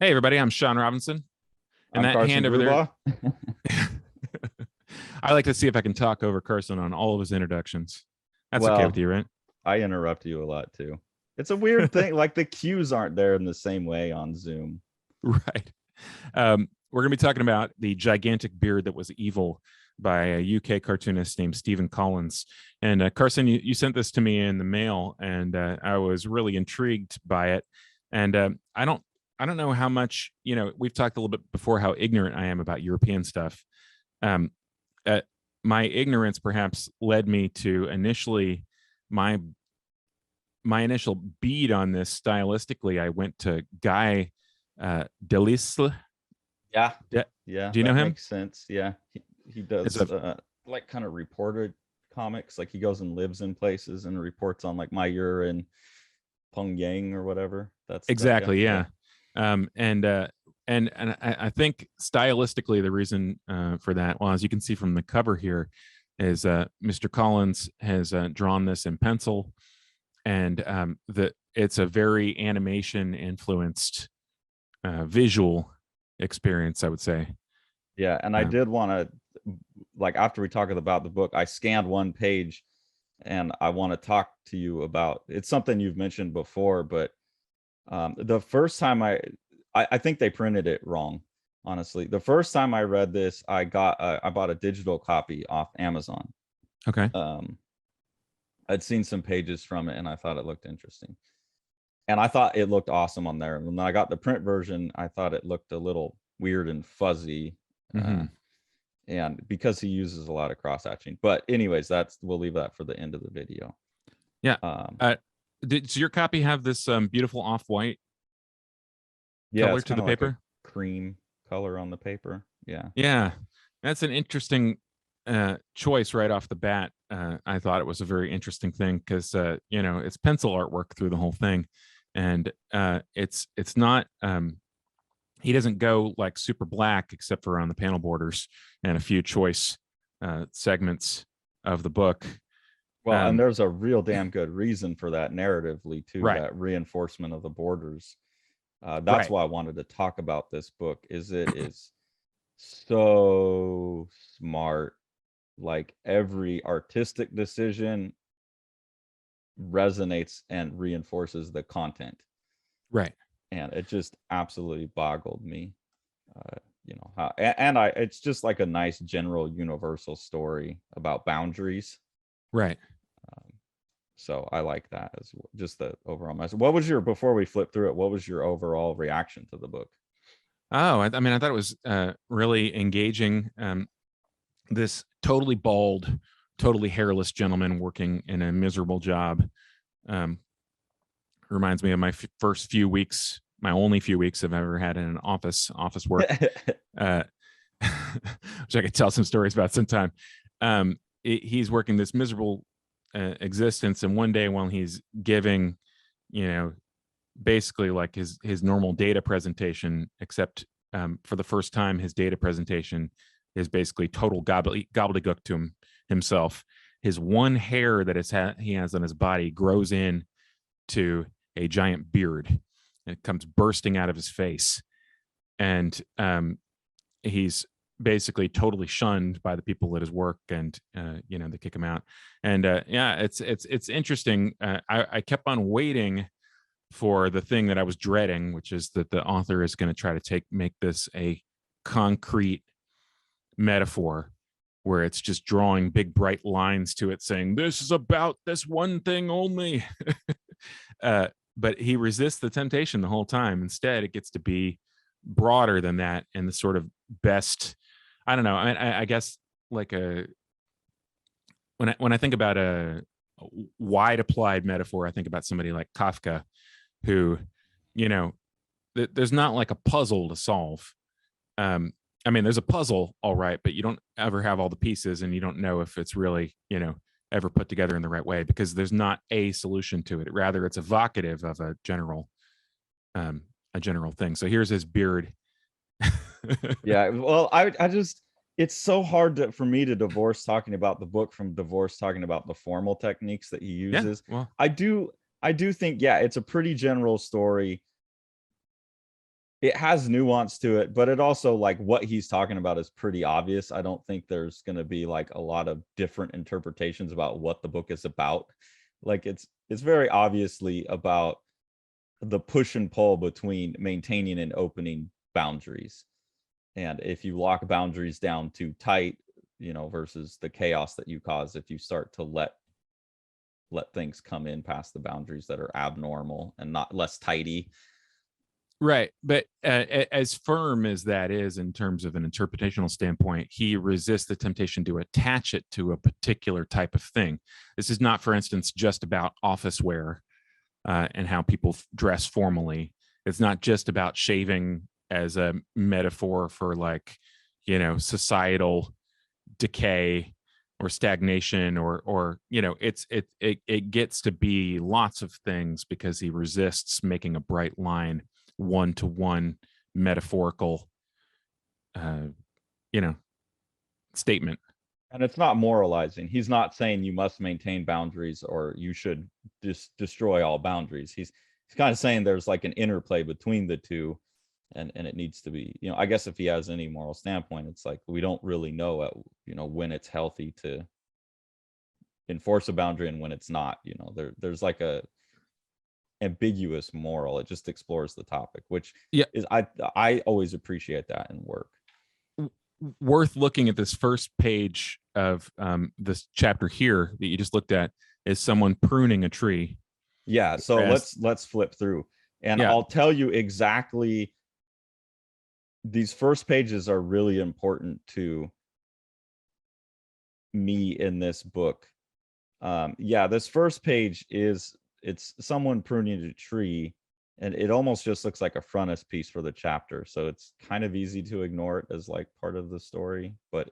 Hey, everybody, I'm Sean Robinson. And I'm that Carson hand over there, Grubaugh. I like to see if I can talk over Carson on all of his introductions. That's okay with Well, you, right? I interrupt you a lot too. It's a weird thing. Like the cues aren't there in the same way on Zoom. Right. We're going to be talking about The Gigantic Beard That Was Evil by a UK cartoonist named Stephen Collins. And Carson, you sent this to me in the mail, and I was really intrigued by it. And I don't know how much, we've talked a little bit before how ignorant I am about European stuff. Um, uh, my ignorance perhaps led me to initially my initial bead on this stylistically. I went to Guy Delisle. Yeah. Do Yeah, you know that him? makes sense. Yeah. He It's does a like kind of reported comics. Like he goes and lives in places and reports on like My Year in Pyongyang or whatever. That's that guy. exactly, Yeah. yeah. And I think stylistically the reason for that, well, as you can see from the cover here, is Mr. Collins has drawn this in pencil, and it's a very animation influenced visual experience, I would say. Yeah. And I Um, did want to, like, after we talk about the book, I scanned one page and I want to talk to you about it's something you've mentioned before, but the first time I think they printed it wrong. Honestly, the first time I read this, I bought a digital copy off Amazon. okay. Um, I'd seen some pages from it and I thought it looked interesting, and I thought it looked awesome on there. When I got the print version, I thought it looked a little weird and fuzzy, uh, Hmm. and because he uses a lot of cross hatching. But anyways, we'll leave that for the end of the video. Yeah. Um, Uh, does your copy have this beautiful off-white yeah, color it's to kind the of like a paper? cream color on the paper. Yeah. Yeah, that's an interesting choice right off the bat. I thought it was a very interesting thing because it's pencil artwork through the whole thing, and it's not. He doesn't go like super black except for on the panel borders and a few choice segments of the book. Well, and Um, there's a real damn good reason for that narratively too, right, that reinforcement of the borders. That's right, why I wanted to talk about this book. Is it is so smart. Like every artistic decision resonates and reinforces the content, right. and it just absolutely boggled me. How, and I, it's just like a nice general universal story about boundaries. Right. Um, So I like that as well. Just the overall message. What was your, before we flip through it, what was your overall reaction to the book? Oh, I mean, I thought it was really engaging. This totally bald, totally hairless gentleman working in a miserable job. Um, Reminds me of my first few weeks, my only few weeks I've ever had in an office work, uh, which I could tell some stories about sometime. He's working this miserable existence, and one day while he's giving, you know, basically like his normal data presentation, except for the first time, his data presentation is basically total gobbledygook to himself. His one hair that he has on his body grows in to a giant beard, and it comes bursting out of his face, and he's basically totally shunned by the people at his work, and they kick him out. And yeah, it's interesting. I kept on waiting for the thing that I was dreading, which is that the author is going to try to make this a concrete metaphor where it's just drawing big bright lines to it saying this is about this one thing only. But he resists the temptation the whole time. Instead, it gets to be broader than that, and the sort of best, I don't know, I guess, like a when I think about a wide applied metaphor, I think about somebody like Kafka, who, you know, there's not like a puzzle to solve. um I mean, there's a puzzle, all right, but you don't ever have all the pieces, and you don't know if it's really, ever put together in the right way, because there's not a solution to it. Rather, it's evocative of um a general thing. So here's his beard. Yeah, well, I just, it's so hard for me to divorce talking about the book from divorce talking about the formal techniques that he Yeah, uses. well, I do think, yeah, it's a pretty general story. it has nuance to it, but it also, like, what he's talking about is pretty obvious. I don't think there's going to be like a lot of different interpretations about what the book is about. Like, it's very obviously about the push and pull between maintaining and opening boundaries. And if you lock boundaries down too tight, you know, versus the chaos that you cause if you start to let things come in past the boundaries that are abnormal and not less tidy. Right. But as firm as that is in terms of an interpretational standpoint, he resists the temptation to attach it to a particular type of thing. This is not, for instance, just about office wear and how people dress formally. It's not just about shaving as a metaphor for, like, you know, societal decay or stagnation, or you know, it gets to be lots of things, because he resists making a bright line, one-to-one metaphorical you know, statement. And it's not moralizing. He's not saying you must maintain boundaries or you should just destroy all boundaries. He's kind of saying there's like an interplay between the two, and it needs to be, you know, I guess if he has any moral standpoint, it's like we don't really know at, you know, when it's healthy to enforce a boundary and when it's not. You know, there's like a ambiguous moral. It just explores the topic, which is I always appreciate that in work. Worth looking at this first page of this chapter here that you just looked at is someone pruning a tree. Yeah, so let's flip through, and I'll tell you exactly. These first pages are really important to me in this book. This first page it's someone pruning a tree, and it almost just looks like a frontispiece for the chapter. So it's kind of easy to ignore it as like part of the story, but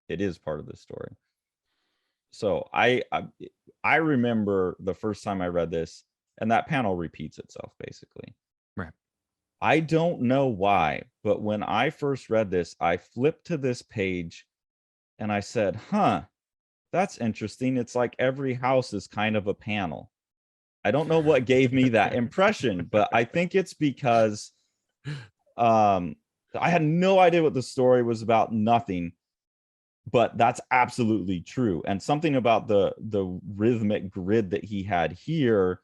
it is part of the story. So I remember the first time I read this, and that panel repeats itself basically. Right. I don't know why, but when I first read this, I flipped to this page and I said, huh, that's interesting. It's like every house is kind of a panel. I don't know what gave me that impression, but I think it's because I had no idea what the story was about, nothing. But that's absolutely true. And something about the rhythmic grid that he had here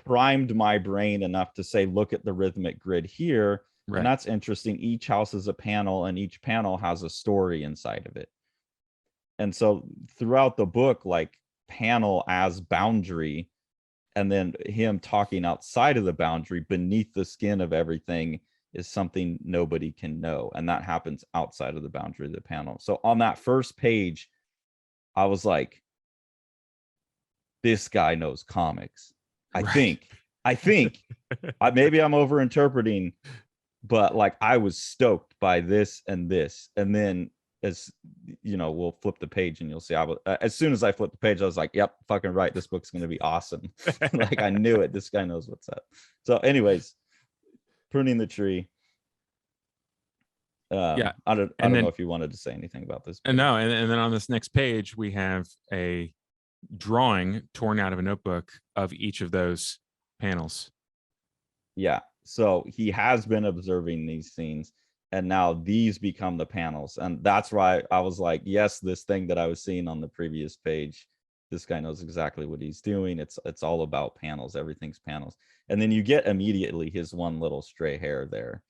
primed my brain enough to say, look at the rhythmic grid here. Right. And that's interesting. Each house is a panel, and each panel has a story inside of it. And so throughout the book, like, panel as boundary, and then him talking outside of the boundary, beneath the skin of everything, is something nobody can know. And that happens outside of the boundary of the panel. So on that first page, I was like, this guy knows comics. I think maybe I'm overinterpreting, but like, I was stoked by this and this. And then, as you know, we'll flip the page and you'll see, as soon as I flipped the page, I was like, yep, fucking right, this book's going to be awesome. Like, I knew it. This guy knows what's up. So anyways, Pruning the Tree. I don't know if you wanted to say anything about this. No, and then on this next page, we have a drawing torn out of a notebook of each of those panels. Yeah, so he has been observing these scenes, and now these become the panels. And that's why I was like, yes, this thing that I was seeing on the previous page, this guy knows exactly what he's doing. It's all about panels. Everything's panels. And then you get immediately his one little stray hair there.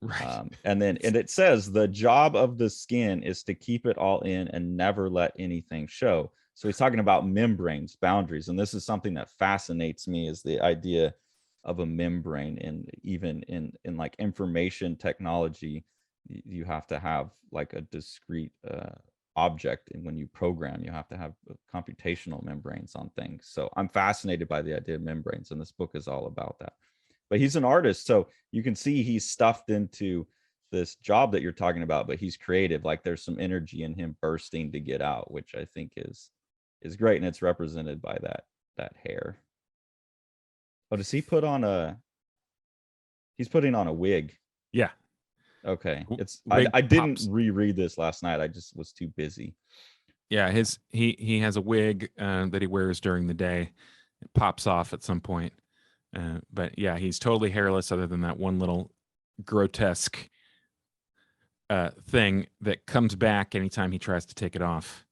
Right. And it says the job of the skin is to keep it all in and never let anything show. So he's talking about membranes, boundaries. And this is something that fascinates me, is the idea of a membrane. And even in like information technology, you have to have like a discrete object, and when you program, you have to have computational membranes on things. So I'm fascinated by the idea of membranes, and this book is all about that. But he's an artist, so you can see he's stuffed into this job that you're talking about, but he's creative. Like, there's some energy in him bursting to get out, which I think is great, and it's represented by that hair. Oh, does he put on he's putting on a wig? Yeah. Okay. I didn't reread this last night. I just was too busy. Yeah, he has a wig that he wears during the day. It pops off at some point. But yeah, he's totally hairless, other than that one little grotesque thing that comes back anytime he tries to take it off.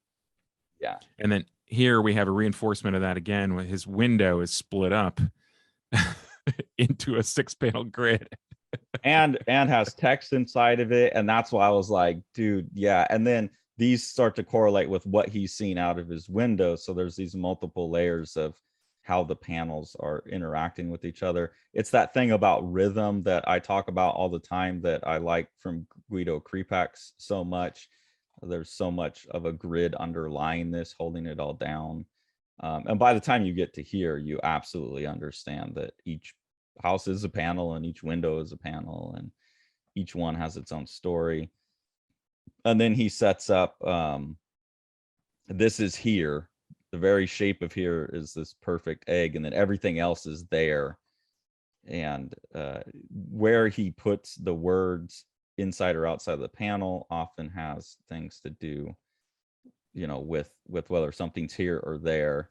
Yeah. And then here we have a reinforcement of that again, when his window is split up into a 6-panel grid. and has text inside of it, and that's why I was like, dude, yeah. And then these start to correlate with what he's seen out of his window, so there's these multiple layers of how the panels are interacting with each other. It's that thing about rhythm that I talk about all the time that I like from Guido Kripak's so much. There's so much of a grid underlying this, holding it all down. And by the time you get to here, you absolutely understand that each house is a panel and each window is a panel and each one has its own story. And then he sets up, this is here. The very shape of here is this perfect egg, and then everything else is there. And where he puts the words inside or outside of the panel often has things to do, you know, with whether something's here or there.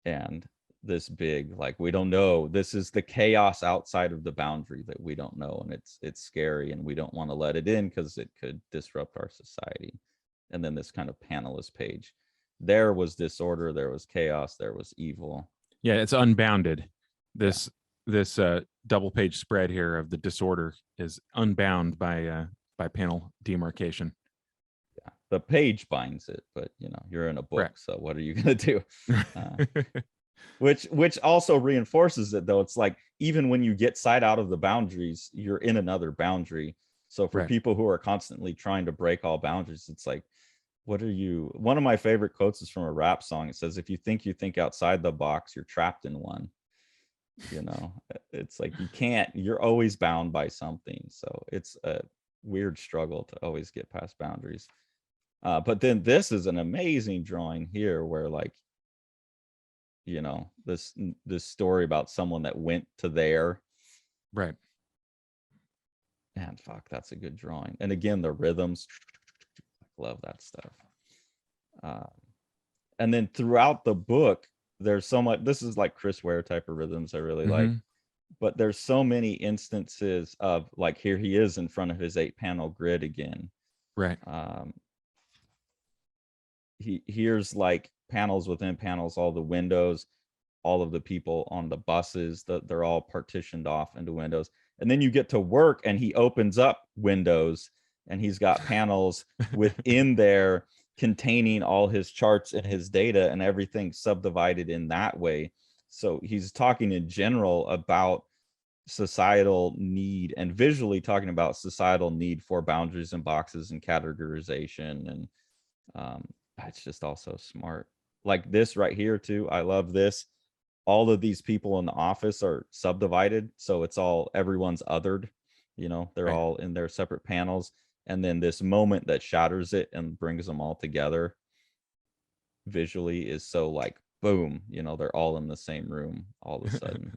And this big, like, we don't know, this is the chaos outside of the boundary that we don't know, and it's scary, and we don't want to let it in because it could disrupt our society. And then this kind of panelist page, there was disorder, there was chaos, there was evil. Yeah, it's unbounded. This double page spread here of the disorder is unbound by panel demarcation. Yeah, the page binds it, but you know, you're in a book, right. So what are you gonna do? Which also reinforces it, though. It's like, even when you get side out of the boundaries, you're in another boundary. So for people who are constantly trying to break all boundaries, it's like, what are you? One of my favorite quotes is from a rap song. It says, if you think outside the box, you're trapped in one. You know, it's like, you can't, you're always bound by something. So it's a weird struggle to always get past boundaries. But then this is an amazing drawing here where, like, you know, this story about someone that went to there. Right. And fuck, that's a good drawing. And again, the rhythms, love that stuff. And then throughout the book, there's so much, this is like Chris Ware type of rhythms I really like, but there's so many instances of, like, here he is in front of his 8-panel grid again. Right. Here's like panels within panels, all the windows, all of the people on the buses, they're all partitioned off into windows. And then you get to work and he opens up windows and he's got panels within there containing all his charts and his data, and everything subdivided in that way. So he's talking in general about societal need, and visually talking about societal need for boundaries and boxes and categorization. And it's just also smart. Like this right here too, I love this. All of these people in the office are subdivided, so it's all, everyone's othered, you know, they're all in their separate panels. And then this moment that shatters it and brings them all together visually is so, like, boom, you know, they're all in the same room all of a sudden.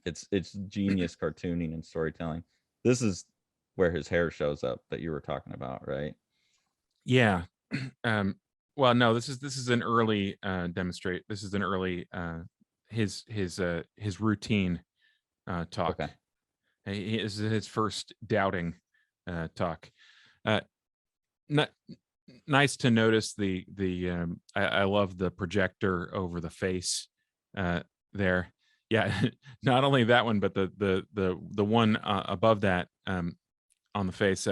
It's genius cartooning and storytelling. This is where his hair shows up that you were talking about, right? Yeah. Well, no, this is an early demonstrate. This is an early his routine talk. Okay. This is his first doubting talk. Nice to notice I love the projector over the face there. Yeah, not only that one, but the one above that on the face.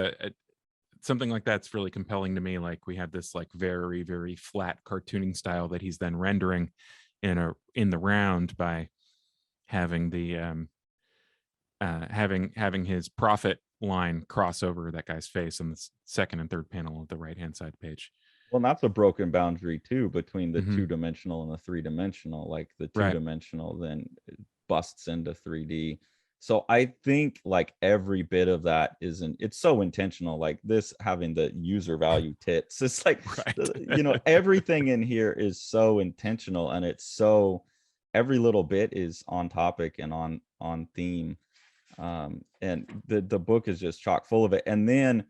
Something like that's really compelling to me. Like, we have this, like, very, very flat cartooning style that he's then rendering in the round by having the having his profit line cross over that guy's face on the second and third panel of the right hand side page. Well, that's a broken boundary too between the 2-dimensional and the 3-dimensional. Like the 2-dimensional then busts into 3D. So I think, like, every bit of that it's so intentional. Like this having the user value tits, it's like, you know, everything in here is so intentional, and it's so, every little bit is on topic and on theme. And the book is just chock full of it. And then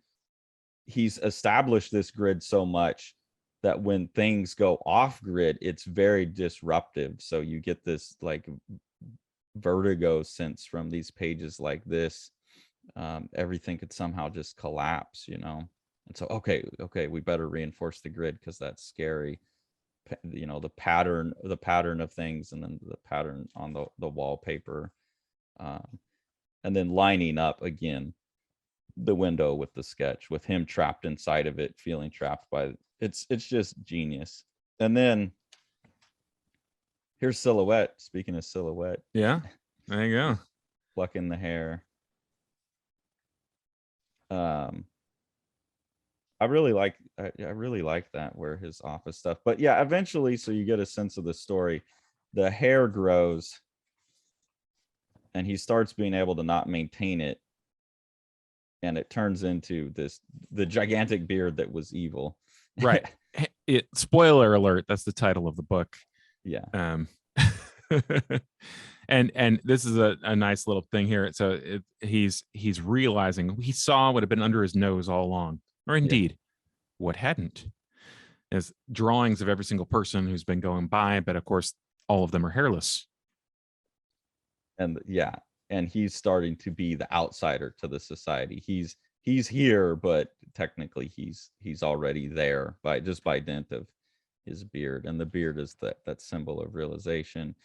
he's established this grid so much that when things go off grid, it's very disruptive. So you get this, like, vertigo sense from these pages like this, everything could somehow just collapse, you know. And so, okay, we better reinforce the grid because that's scary. You know, the pattern of things, and then the pattern on the wallpaper, and then lining up again the window with the sketch, with him trapped inside of it, feeling trapped by it's just genius. And then here's Silhouette. Speaking of Silhouette, Yeah, there you go. plucking the hair. I really like that, where his office stuff. But yeah, eventually, so you get a sense of the story. The hair grows, and he starts being able to not maintain it, and it turns into the gigantic beard that was evil. Right. Spoiler alert, that's the title of the book. Yeah. And this is a nice little thing here. So he's realizing he saw what had been under his nose all along, or indeed what hadn't, is drawings of every single person who's been going by, but of course all of them are hairless. And yeah, and he's starting to be the outsider to the society. He's here, but technically he's already there by dint of his beard, and the beard is that symbol of realization.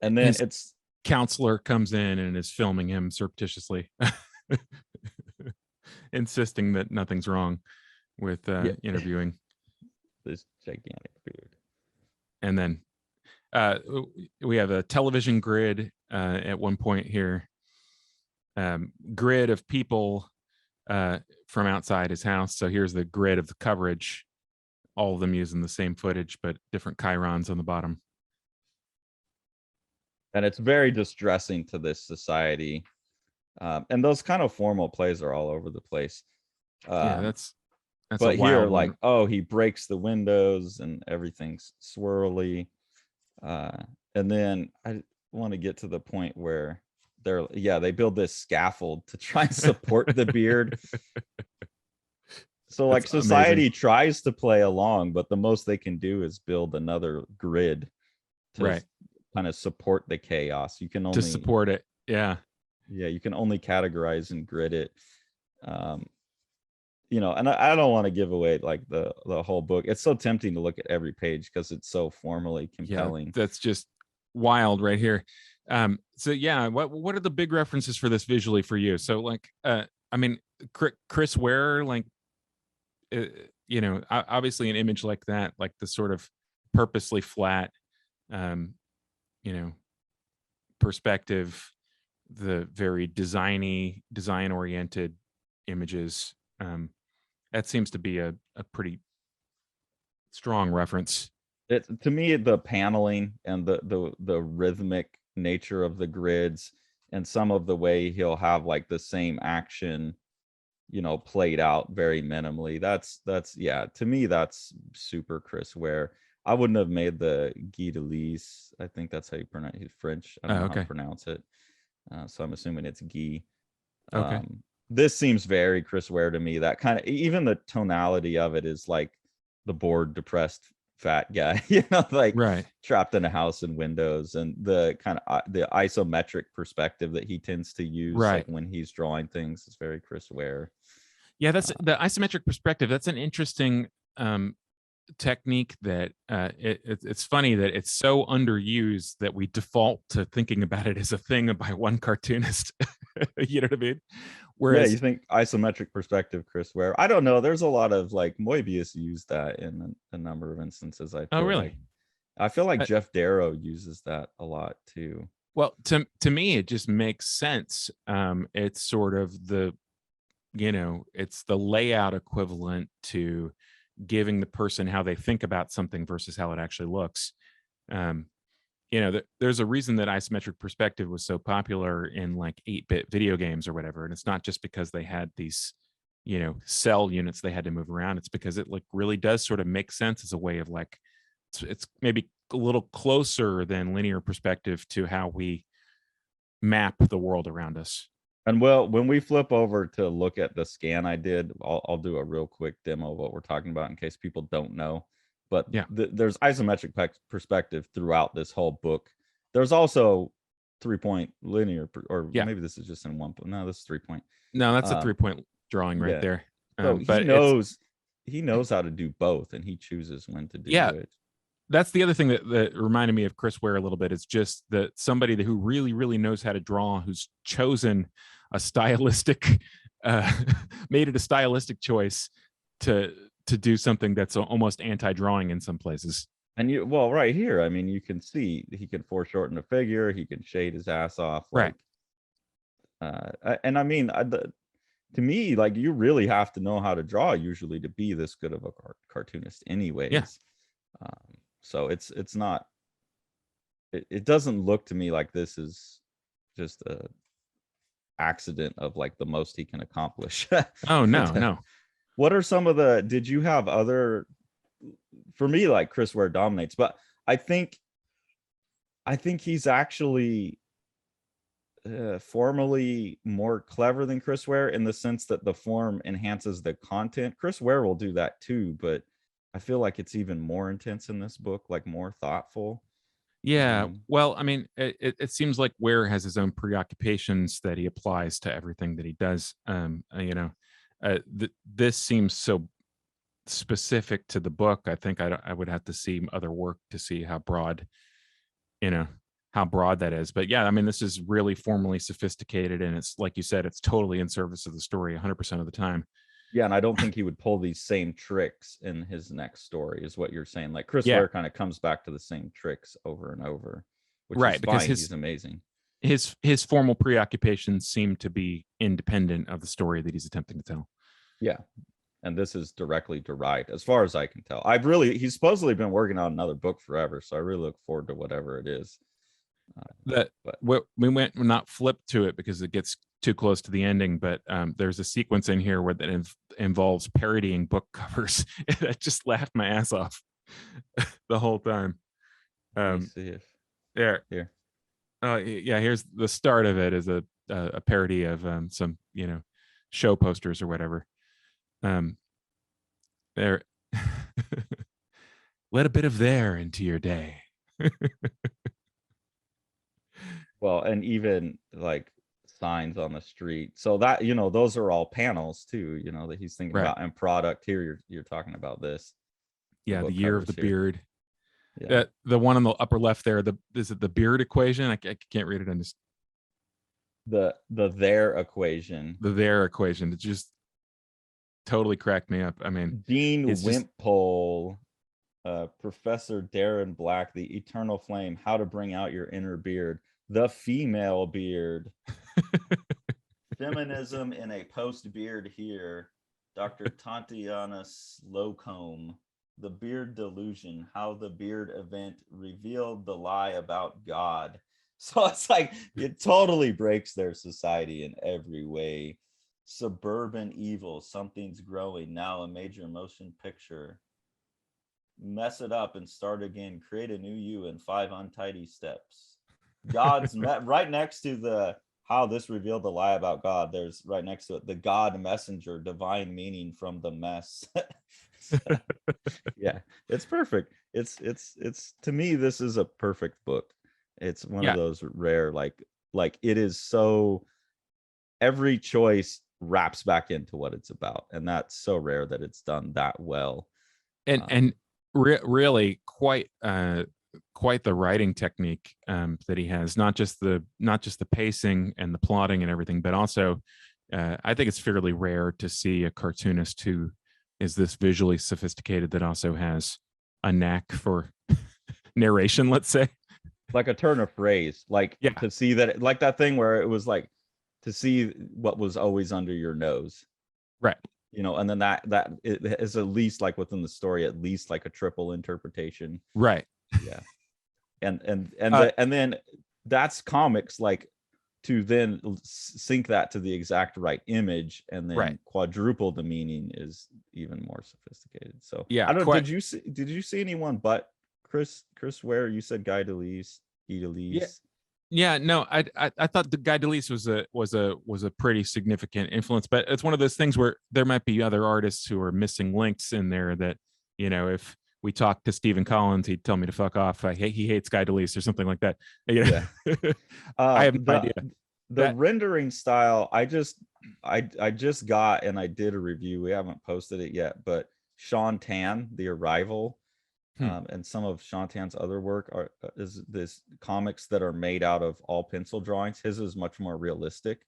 And then his counselor comes in and is filming him surreptitiously, insisting that nothing's wrong with interviewing this gigantic beard. And then we have a television grid at one point here, grid of people from outside his house. So here's the grid of the coverage, all of them using the same footage, but different chyrons on the bottom. And it's very distressing to this society. And those kind of formal plays are all over the place. That's but here, like, oh, he breaks the windows and everything's swirly. And then I want to get to the point where they build this scaffold to try and support the beard. So like society tries to play along, but the most they can do is build another grid to kind of support the chaos. You can only support it. Yeah. You can only categorize and grid it. And I don't want to give away like the whole book. It's so tempting to look at every page because it's so formally compelling. Yeah, that's just wild right here. So yeah, what are the big references for this visually for you? So like, I mean, Chris Ware, like, obviously an image like that, like the sort of purposely flat, perspective, the very design oriented images. That seems to be a pretty strong reference. To me, the paneling and the rhythmic nature of the grids, and some of the way he'll have like the same action, played out very minimally. That's to me, that's super Chris Ware. I wouldn't have made the Guy Delis. I think that's how you pronounce it. He's French. I don't know how to pronounce it. So I'm assuming it's Guy. Okay. This seems very Chris Ware to me. That kind of, even the tonality of it is like the bored, depressed fat guy, like trapped in a house and windows, and the kind of the isometric perspective that he tends to use like when he's drawing things is very Chris Ware. Yeah, that's the isometric perspective. That's an interesting technique that it's funny that it's so underused that we default to thinking about it as a thing by one cartoonist. You know what I mean? Whereas you think isometric perspective, Chris Ware. I don't know. There's a lot of like Moebius used that in a number of instances. I feel like Jeff Darrow uses that a lot too. Well, to me, it just makes sense. It's sort of it's the layout equivalent to giving the person how they think about something versus how it actually looks. There's a reason that isometric perspective was so popular in like 8-bit video games or whatever. And it's not just because they had these, cell units they had to move around. It's because it like really does sort of make sense as a way of like, it's maybe a little closer than linear perspective to how we map the world around us. And well, when we flip over to look at the scan I did, I'll do a real quick demo of what we're talking about in case people don't know. But there's isometric perspective throughout this whole book. There's also 3-point linear, or Yeah. maybe this is just in one. No, this is 3-point. No, that's a 3-point drawing right yeah. there. So But he knows how to do both, and he chooses when to do yeah, it. that's the other thing that reminded me of Chris Ware a little bit. Is just that somebody who really, really knows how to draw, who's chosen a stylistic, made it a stylistic choice to do something that's almost anti-drawing in some places. And right here, I mean, you can see he can foreshorten a figure, he can shade his ass off, like, right. And I mean, to me, like, you really have to know how to draw usually to be this good of a cartoonist, anyways. Yeah. So it's not. It doesn't look to me like this is just a accident of like the most he can accomplish. Oh no. What are some of the? Did you have other? For me, like, Chris Ware dominates, but I think he's actually formally more clever than Chris Ware, in the sense that the form enhances the content. Chris Ware will do that too, but I feel like it's even more intense in this book, like more thoughtful. Yeah. Well, I mean, it seems like Ware has his own preoccupations that he applies to everything that he does. This seems so specific to the book. I think I would have to see other work to see how broad that is. But yeah, I mean, this is really formally sophisticated, and it's like you said, it's totally in service of the story 100% of the time. Yeah, and I don't think he would pull these same tricks in his next story, is what you're saying. Like, Chris Ware kind of comes back to the same tricks over and over, which is because he's amazing. His formal preoccupations seem to be independent of the story that he's attempting to tell. Yeah. And this is directly derived, as far as I can tell. He's supposedly been working on another book forever, so I really look forward to whatever it is. We went not flipped to it because it gets too close to the ending, but there's a sequence in here where that involves parodying book covers. I just laughed my ass off the whole time. Let me see if here. Yeah, here's the start of it, is a parody of some show posters or whatever. There. Let a bit of there into your day. Well, and even like signs on the street, so that those are all panels too, that he's thinking about. And product here, you're talking about this. Yeah, the year of the beard. Yeah. The one on the upper left there, is it the beard equation? I can't read it. I'm just the there equation. The there equation. It just totally cracked me up. I mean, Dean Wimpole, Professor Darren Black, the eternal flame, how to bring out your inner beard, the female beard, feminism in a post beard here, Dr. Tatiana Slocombe, the beard delusion, how the beard event revealed the lie about God. So it's like, it totally breaks their society in every way. Suburban evil, something's growing, now a major motion picture. Mess it up and start again, create a new you in 5 untidy steps. God's right next to the how this revealed the lie about God, there's right next to it the God messenger, divine meaning from the mess. So, yeah, it's perfect. It's to me, this is a perfect book. It's one of those rare, like it is so, every choice wraps back into what it's about, and that's so rare that it's done that well. And really quite the writing technique that he has, not just the pacing and the plotting and everything, but also I think it's fairly rare to see a cartoonist who is this visually sophisticated that also has a knack for narration, let's say. Like a turn of phrase, like to see that, like that thing where it was like to see what was always under your nose, right? And then that it is at least like within the story, at least like a triple interpretation, right? Yeah. And then that's comics, like to then sync that to the exact right image and then quadruple the meaning is even more sophisticated. So yeah, I don't know, did you see anyone but Chris Ware? You said Guy Delis. Yeah, no, I thought the Guy Delis was a pretty significant influence, but it's one of those things where there might be other artists who are missing links in there that, if we talked to Stephen Collins, he'd tell me to fuck off. He hates Guy Delis or something like that. You know? Yeah. I have no idea. The rendering style, I just got, and I did a review. We haven't posted it yet, but Sean Tan, The Arrival, and some of Sean Tan's other work is this comics that are made out of all pencil drawings. His is much more realistic,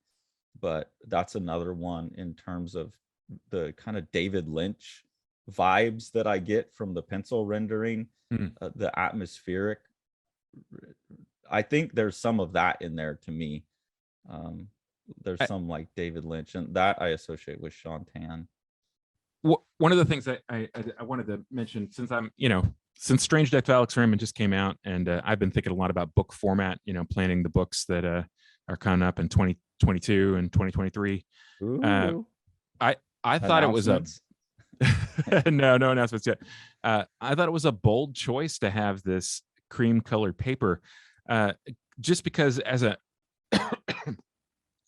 but that's another one in terms of the kind of David Lynch vibes that I get from the pencil rendering, the atmospheric. I think there's some of that in there to me. There's some like David Lynch, and that I associate with Sean Tan. One of the things that I wanted to mention, since Strange Death of Alex Raymond just came out, and I've been thinking a lot about book format, planning the books that are coming up in 2022 and 2023. I thought it was no announcements yet. I thought it was a bold choice to have this cream colored paper, just because as a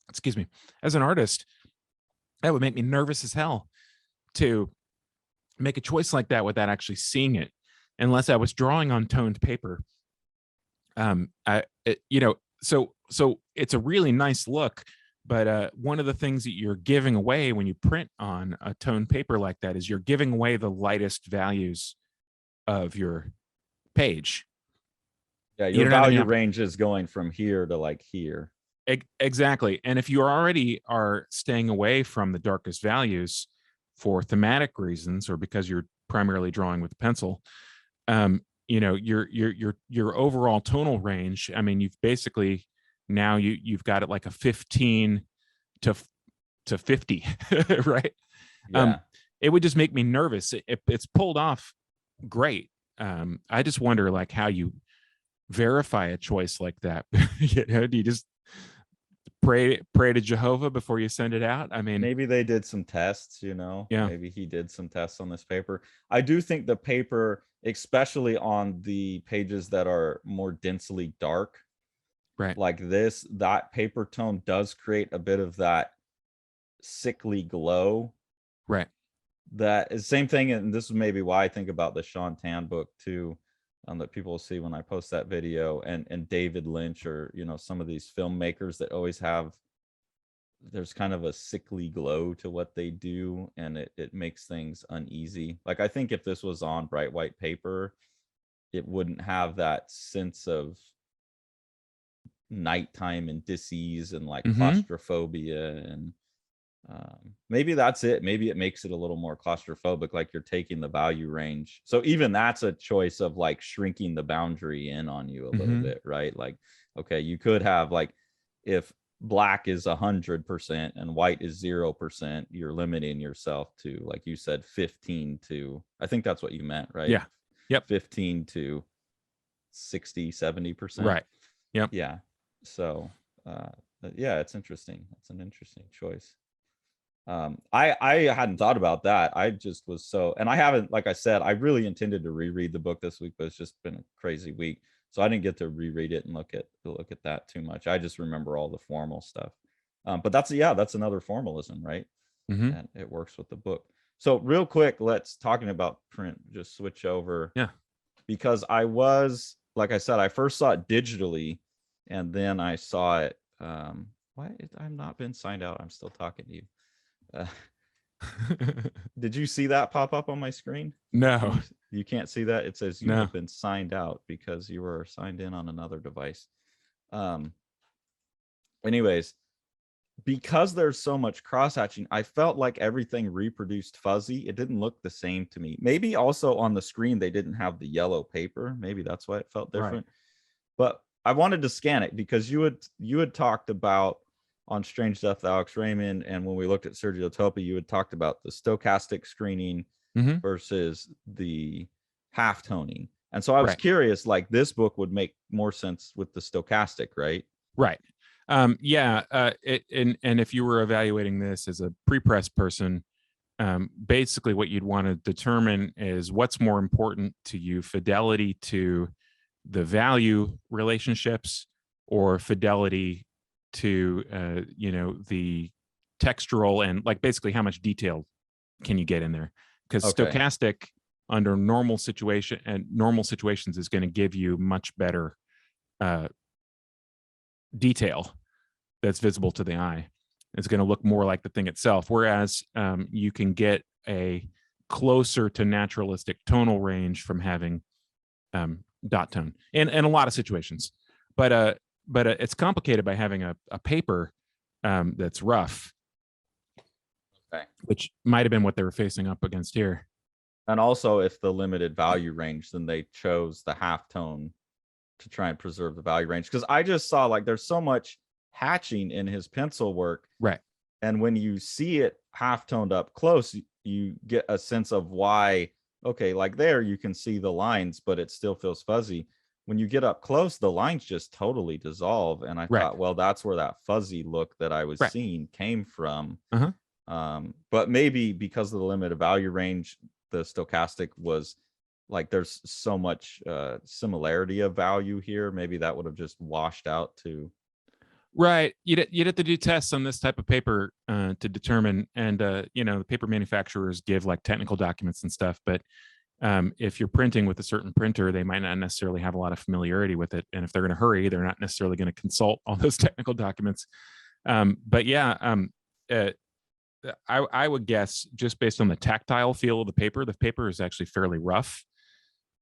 excuse me, as an artist, that would make me nervous as hell to make a choice like that without actually seeing it, unless I was drawing on toned paper. So it's a really nice look, but one of the things that you're giving away when you print on a toned paper like that is you're giving away the lightest values of your page. Yeah, your value range is going from here to like here. Exactly. And if you already are staying away from the darkest values for thematic reasons, or because you're primarily drawing with a pencil, your overall tonal range, I mean, you've basically now you've got it like a 15 to 50, right? Yeah. It would just make me nervous. It's pulled off great. I just wonder like how you verify a choice like that. Do you just pray to Jehovah before you send it out? I mean, maybe they did some tests, Yeah. Maybe he did some tests on this paper. I do think the paper, especially on the pages that are more densely dark, right, like this, that paper tone does create a bit of that sickly glow. right. That is same thing, and this is maybe why I think about the Sean Tan book too, that people will see when I post that video, and David Lynch, or some of these filmmakers that always have, there's kind of a sickly glow to what they do, and it makes things uneasy. Like, I think if this was on bright white paper, it wouldn't have that sense of nighttime and dis-ease and like claustrophobia, and maybe that's it. Maybe it makes it a little more claustrophobic, like you're taking the value range. So even that's a choice of like shrinking the boundary in on you a little bit, right? Like, okay, you could have like, if black is 100% and white is 0%, you're limiting yourself to, like you said, 15 to, I think that's what you meant, right? Yeah. Yep. 15 to 60, 70%. Right. Yep. Yeah. So yeah, it's interesting. It's an interesting choice. I hadn't thought about that. I just was and I haven't, like I said, I really intended to reread the book this week, but it's just been a crazy week, so I didn't get to reread it and look at that too much. I just remember all the formal stuff. But that's another formalism, right? And it works with the book. So real quick, let's talking about print, just switch over. Yeah. Because I was, like I said, I first saw it digitally, and then I saw it. Why I've not been signed out? I'm still talking to you. Did you see that pop up on my screen? No. You can't see that. It says you have been signed out because you were signed in on another device. Anyways, because there's so much cross-hatching, I felt like everything reproduced fuzzy. It didn't look the same to me. Maybe also on the screen they didn't have the yellow paper. Maybe that's why it felt different. Right. But I wanted to scan it because you had talked about on Strange Death of Alex Raymond, and when we looked at Sergio Topi, you had talked about the stochastic screening versus the half toning. And so I was curious, like, this book would make more sense with the stochastic, right? Right. And if you were evaluating this as a pre-press person, basically what you'd want to determine is what's more important to you: fidelity to the value relationships, or fidelity to the textural, and like basically how much detail can you get in there, because stochastic under normal situations is going to give you much better detail that's visible to the eye. It's going to look more like the thing itself. Whereas you can get a closer to naturalistic tonal range from having dot tone in a lot of situations. But it's complicated by having a paper that's rough, Okay. which might have been what they were facing up against here. And also, if the limited value range, then they chose the halftone to try and preserve the value range. Because I just saw like there's so much hatching in his pencil work. Right. And when you see it half-toned up close, you get a sense of why, okay, like there you can see the lines, but it still feels fuzzy. When you get up close, the lines just totally dissolve. And I thought, well, that's where that fuzzy look that I was seeing came from. But maybe because of the limited value range, the stochastic was like there's so much similarity of value here. Maybe that would have just washed out too. Right. You'd have to do tests on this type of paper to determine, and the paper manufacturers give like technical documents and stuff, but if you're printing with a certain printer, they might not necessarily have a lot of familiarity with it, and if they're going to hurry, they're not necessarily going to consult all those technical documents. But yeah, I would guess, just based on the tactile feel of the paper is actually fairly rough,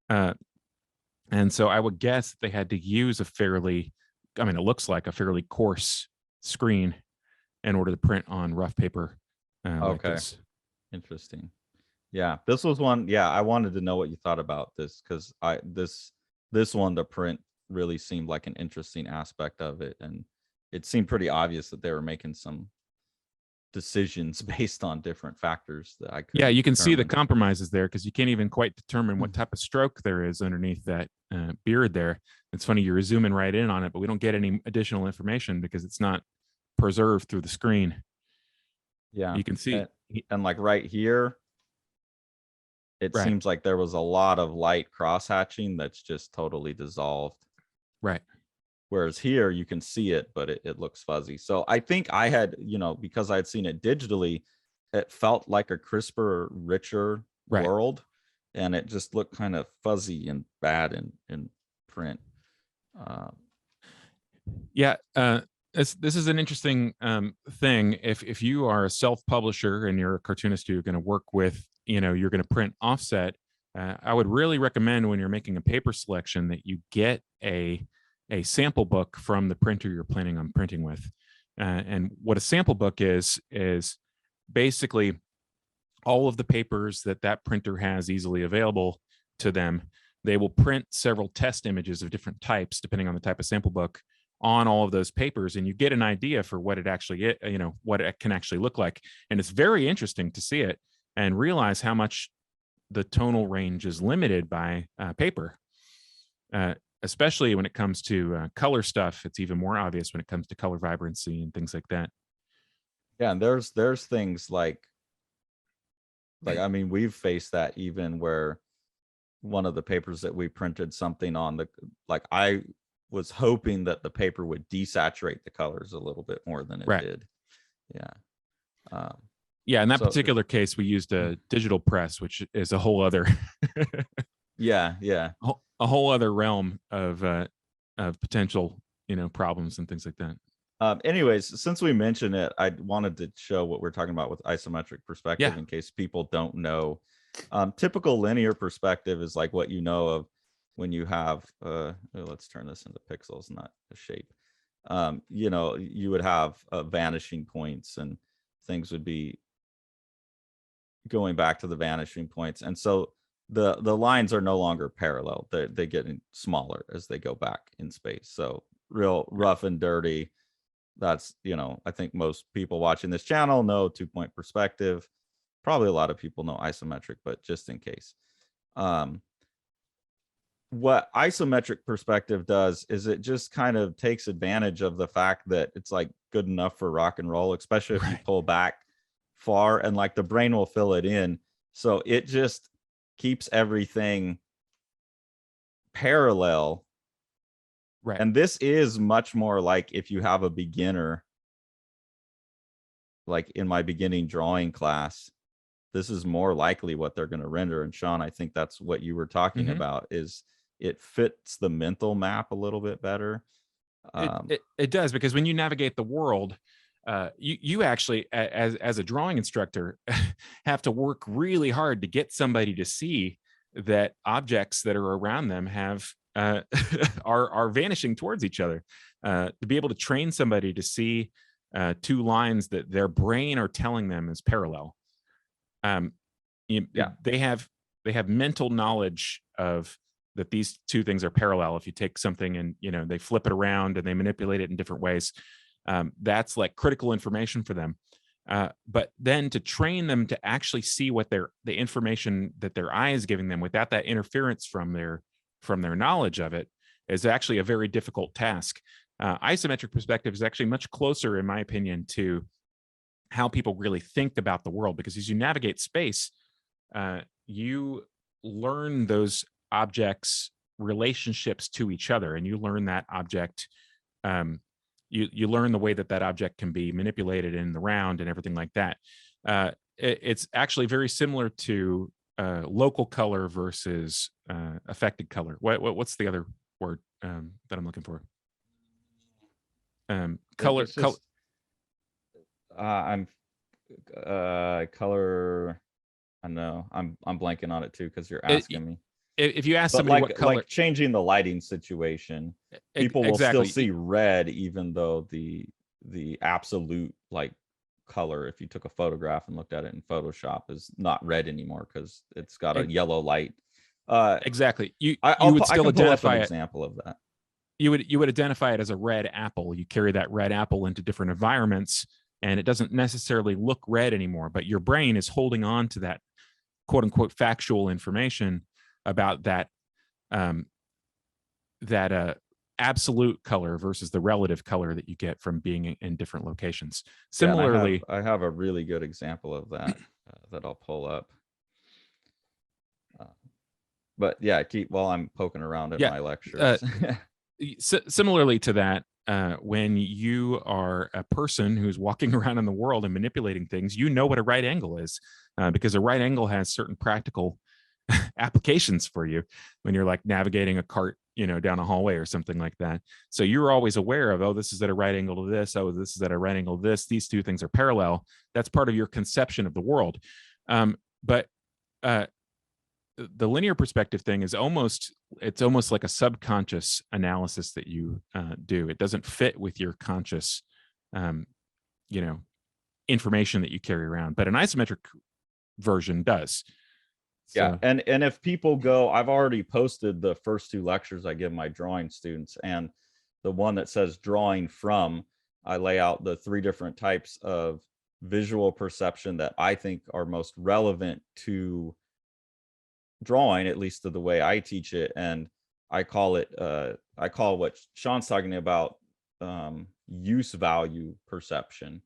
and so I would guess they had to use it looks like a fairly coarse screen in order to print on rough paper. Like this. Interesting. Yeah, this was one. Yeah, I wanted to know what you thought about this, because this one, the print really seemed like an interesting aspect of it, and it seemed pretty obvious that they were making some decisions based on different factors that I could. Yeah, you can see the compromises there, because you can't even quite determine what type of stroke there is underneath that beard there. It's funny, you're zooming right in on it, but we don't get any additional information because it's not preserved through the screen. Yeah, you can see, and like right here, it seems like there was a lot of light cross hatching that's just totally dissolved. Right. Whereas here you can see it, but it looks fuzzy. So I think I had, because I had seen it digitally, it felt like a crisper, richer world, and it just looked kind of fuzzy and bad in print. This is an interesting thing. If you are a self-publisher and you're a cartoonist, you're going to work with, you're going to print offset. I would really recommend, when you're making a paper selection, that you get a sample book from the printer you're planning on printing with. And what a sample book is basically all of the papers that printer has easily available to them. They will print several test images of different types, depending on the type of sample book, on all of those papers, and you get an idea for what it actually, what it can actually look like. And it's very interesting to see it and realize how much the tonal range is limited by paper. Especially when it comes to color stuff. It's even more obvious when it comes to color vibrancy and things like that. Yeah, and there's things like we've faced that, even where one of the papers that we printed something on, I was hoping that the paper would desaturate the colors a little bit more than it did. Yeah. In that particular case, we used a digital press, which is a whole other a whole other realm of potential, problems and things like that. Anyways, since we mentioned it, I wanted to show what we're talking about with isometric perspective, in case people don't know. Typical linear perspective is like what you know of when you have, let's turn this into pixels, not a shape. You would have vanishing points, and things would be going back to the vanishing points. And so the lines are no longer parallel. They get smaller as they go back in space. So real rough and dirty. That's, I think most people watching this channel know 2-point perspective. Probably a lot of people know isometric, but just in case. What isometric perspective does is it just kind of takes advantage of the fact that it's like good enough for rock and roll, especially if you pull back far, and like the brain will fill it in. So it just keeps everything parallel. Right. And this is much more like if you have a beginner, like in my beginning drawing class, this is more likely what they're going to render. And Sean, I think that's what you were talking about, is it fits the mental map a little bit better. It does, because when you navigate the world, you actually, as a drawing instructor, have to work really hard to get somebody to see that objects that are around them have are vanishing towards each other. To be able to train somebody to see two lines that their brain are telling them is parallel. They have mental knowledge of that these two things are parallel. If you take something and they flip it around and they manipulate it in different ways, that's like critical information for them. But then to train them to actually see what the information that their eye is giving them without that interference from their knowledge of it is actually a very difficult task. Isometric perspective is actually much closer, in my opinion, to how people really think about the world, because as you navigate space, you learn those objects' relationships to each other, and you learn that object. You learn the way that object can be manipulated in the round and everything like that. It's actually very similar to local color versus affected color. What's the other word that I'm looking for? Color. Color. I know I'm blanking on it too, because you're asking me. If you ask somebody what color, like changing the lighting situation, people will still see red, even though the absolute like color, if you took a photograph and looked at it in Photoshop, is not red anymore because it's got a yellow light. Exactly. You would still identify an example of that. You would identify it as a red apple. You carry that red apple into different environments, and it doesn't necessarily look red anymore, but your brain is holding on to that quote unquote factual information about that absolute color versus the relative color that you get from being in different locations. Similarly, I have a really good example of that that I'll pull up. But yeah, while I'm poking around at my lectures. Similarly to that, when you are a person who's walking around in the world and manipulating things, you know what a right angle is, because a right angle has certain practical applications for you when you're like navigating a cart, down a hallway or something like that. So you're always aware of, oh, this is at a right angle to this. Oh, this is at a right angle to this. These two things are parallel. That's part of your conception of the world. But the linear perspective thing is almost like a subconscious analysis that you do. It doesn't fit with your conscious, information that you carry around, but an isometric version does. Yeah. And if people go, I've already posted the first two lectures I give my drawing students, and the one that says drawing from, I lay out the 3 different types of visual perception that I think are most relevant to drawing, at least to the way I teach it. And I call what Sean's talking about use value perception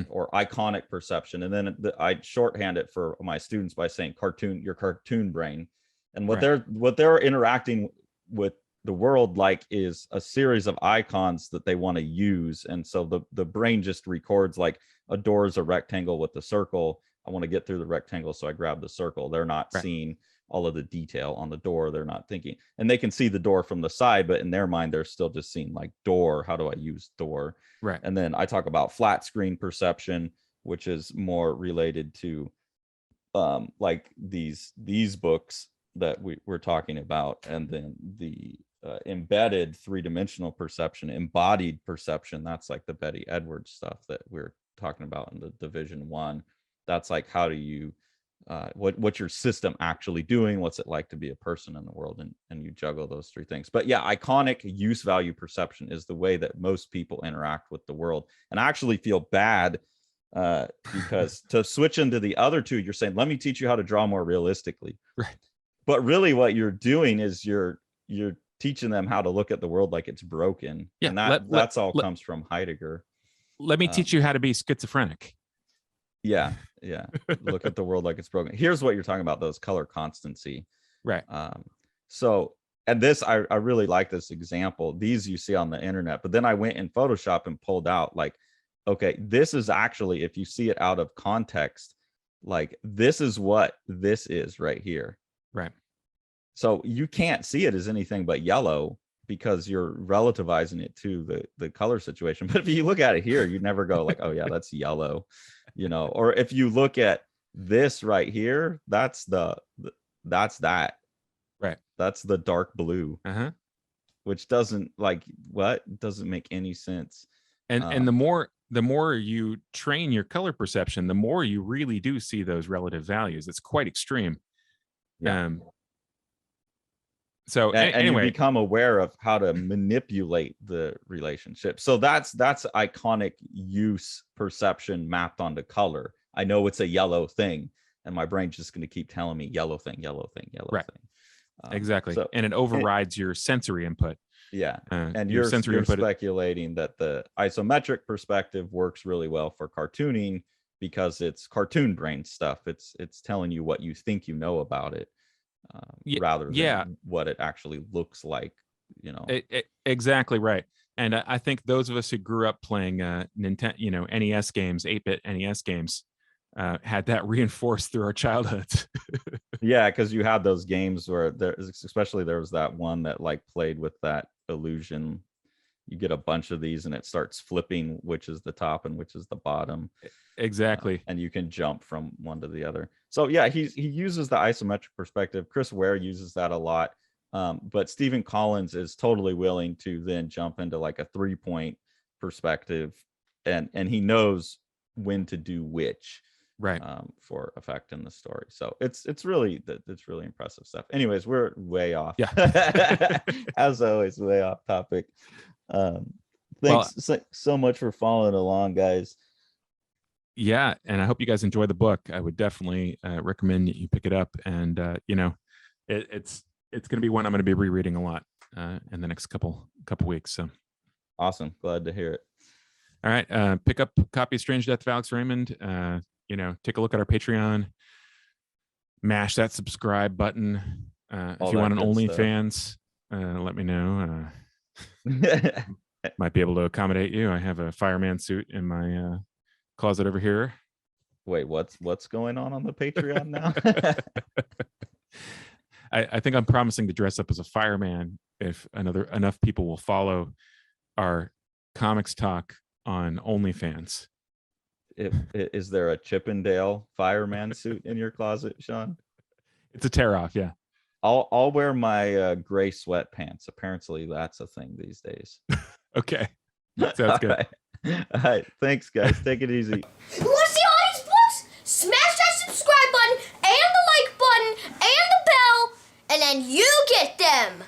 or iconic perception. And then I shorthand it for my students by saying your cartoon brain. And what they're interacting with the world like is a series of icons that they want to use. And so the brain just records, like, a door is a rectangle with a circle. I want to get through the rectangle, so I grab the circle. They're not seeing all of the detail on the door. They're not thinking, and they can see the door from the side, but in their mind, they're still just seeing like door. How do I use door? Right. And then I talk about flat screen perception, which is more related to like these books that we're talking about. And then the embedded 3-dimensional perception, embodied perception. That's like the Betty Edwards stuff that we're talking about in the Division 1. That's like, how do you what's your system actually doing? What's it like to be a person in the world? And you juggle those 3 things. But yeah, iconic use value perception is the way that most people interact with the world. And I actually feel bad because to switch into the other 2, you're saying, let me teach you how to draw more realistically. Right. But really what you're doing is you're teaching them how to look at the world like it's broken. Yeah, and that's all comes from Heidegger. Let me teach you how to be schizophrenic. Yeah. Look at the world like it's broken. Here's what you're talking about, those color constancy. Right. So, and this, I really like this example. These you see on the internet, but then I went in Photoshop and pulled out, like, okay, this is actually, if you see it out of context, like this is what this is right here. Right. So you can't see it as anything but yellow because you're relativizing it to the color situation. But if you look at it here, you never go like, oh yeah, that's yellow, you know. Or if you look at this right here, that's that's that. Right. That's the dark blue. Uh-huh. Which doesn't doesn't make any sense. And the more you train your color perception, the more you really do see those relative values. It's quite extreme. Yeah. So and anyway, you become aware of how to manipulate the relationship. So that's iconic use perception mapped onto color. I know it's a yellow thing, and my brain's just going to keep telling me yellow thing, yellow thing, yellow thing. Exactly. So, and it overrides your sensory input. Yeah. And you're speculating that the isometric perspective works really well for cartooning because it's cartoon brain stuff. It's telling you what you think you know about it, rather than what it actually looks like, you know. Exactly right. And I think those of us who grew up playing Nintendo, you know, NES games, 8-bit NES games, had that reinforced through our childhoods. Yeah, because you had those games where there was that one that like played with that illusion. You get a bunch of these and it starts flipping which is the top and which is the bottom. Exactly. And you can jump from one to the other. So yeah, he uses the isometric perspective. Chris Ware uses that a lot. But Stephen Collins is totally willing to then jump into like a 3-point perspective, and he knows when to do which. Right. For effect in the story. So it's really impressive stuff. Anyways, we're way off. Yeah. As always, way off topic. Thanks so much for following along, guys. Yeah, and I hope you guys enjoy the book. I would definitely recommend that you pick it up, and you know, it's going to be one I'm going to be rereading a lot in the next couple weeks. So awesome, glad to hear it. All right, pick up a copy of Strange Death of Alex Raymond. You know, take a look at our Patreon, mash that subscribe button. If you want an OnlyFans, let me know. Might be able to accommodate you. I have a fireman suit in my closet over here. Wait, what's going on the Patreon now? I think I'm promising to dress up as a fireman if enough people will follow our comics talk on OnlyFans. Is there a Chippendale fireman suit in your closet, Sean? It's a tear off, yeah. I'll wear my gray sweatpants. Apparently that's a thing these days. Okay, sounds good. All right, thanks guys. Take it easy. You want to see all these books? Smash that subscribe button and the like button and the bell, and then you get them.